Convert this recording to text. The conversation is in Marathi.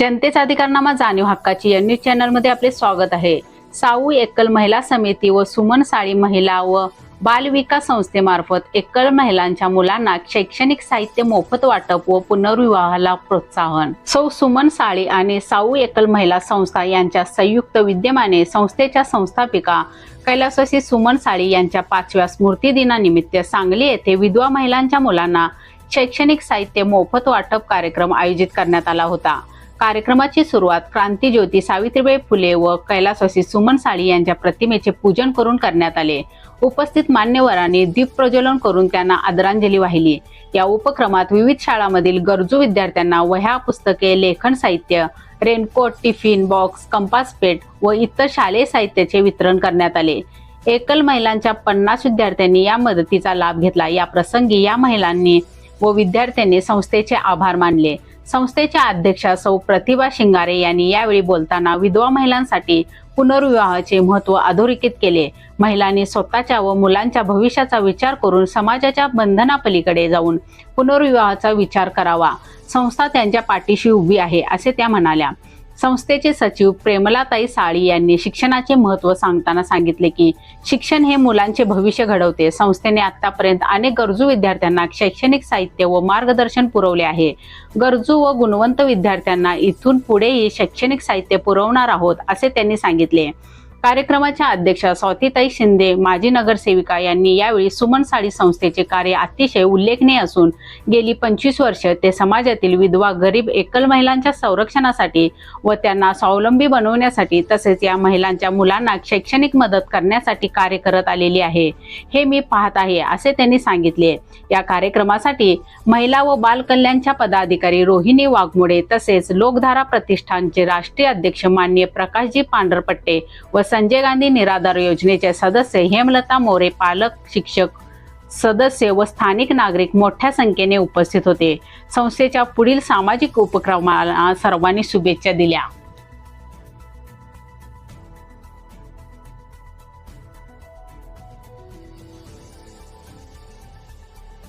जनतेचा अधिकारनामा जाणीव हक्काची या न्यूज चॅनलमध्ये आपले स्वागत आहे। साऊ एकल महिला समिती व सुमन साळी महिला व बाल विकास संस्थेमार्फत एकल महिलांच्या मुलांना शैक्षणिक साहित्य मोफत वाटप व पुनर्विवाहाला प्रोत्साहन। सौ सुमन साळी आणि साऊ एकल महिला संस्था यांच्या संयुक्त विद्यमाने संस्थेच्या संस्थापिका कैलासवासी सुमन साळी यांच्या 5व्या स्मृती दिनानिमित्त सांगली येथे विधवा महिलांच्या मुलांना शैक्षणिक साहित्य मोफत वाटप कार्यक्रम आयोजित करण्यात आला होता। कार्यक्रमाची सुरुवात क्रांतीज्योती सावित्रीबाई फुले व कैलासवासी सुमन साळी यांच्या प्रतिमेचे पूजन करून करण्यात आले। उपस्थित मान्यवरांनी दीप प्रज्वलन करून त्यांना आदरांजली वाहिली। या उपक्रमात विविध शाळांमधील गरजू विद्यार्थ्यांना वह्या, पुस्तके, लेखन साहित्य, रेनकोट, टिफिन बॉक्स, कंपास पेट व इतर शालेय साहित्याचे वितरण करण्यात आले। एकल महिलांच्या 50 विद्यार्थ्यांनी या मदतीचा लाभ घेतला। या प्रसंगी या महिलांनी व विद्यार्थ्यांनी संस्थेचे आभार मानले। संस्थेच्या अध्यक्षा सौ प्रतिभा शिंगारे यांनी यावेळी बोलताना विधवा महिलांसाठी पुनर्विवाहाचे महत्त्व अधोरेखित केले। महिलांनी स्वतःच्या व मुलांच्या भविष्याचा विचार करून समाजाच्या बंधनापलीकडे जाऊन पुनर्विवाहाचा विचार करावा। संस्था त्यांच्या पाठीशी उभी आहे असे त्या म्हणाल्या। संस्थेचे सचिव प्रेमलाताई साळी यांनी शिक्षणाचे महत्त्व सांगताना सांगितले की शिक्षण हे मुलांचे भविष्य घडवते। संस्थेने आतापर्यंत अनेक गरजू विद्यार्थ्यांना शैक्षणिक साहित्य व मार्गदर्शन पुरवले आहे। गरजू व गुणवंत विद्यार्थ्यांना इथून पुढेही शैक्षणिक साहित्य पुरवणार आहोत असे त्यांनी सांगितले। कार्यक्रमाच्या अध्यक्षा स्वातीताई शिंदे माजी नगरसेविका यांनी यावेळी सुमन साळी संस्थेचे कार्य अतिशय उल्लेखनीय असून गेली 25 वर्ष ते समाजातील विधवा, गरीब, एकल महिलांच्या संरक्षणासाठी व त्यांना स्वावलंबी बनवण्यासाठी तसेच या महिलांच्या मुलांना शैक्षणिक मदत करण्यासाठी कार्य करत आलेली आहे, हे मी पाहत आहे असे त्यांनी सांगितले। या कार्यक्रमासाठी महिला व बाल कल्याणच्या पदाधिकारी रोहिणी वाघमोडे तसेच लोकधारा प्रतिष्ठानचे राष्ट्रीय अध्यक्ष माननीय प्रकाशजी पांढरपट्टे व संजय गांधी निराधार योजनेचे सदस्य हेमलता मोरे, पालक, शिक्षक, सदस्य व स्थानिक नागरिक मोठ्या संख्येने उपस्थित होते। संस्थेच्या पुढील सामाजिक उपक्रमाला सर्वांनी शुभेच्छा दिल्या।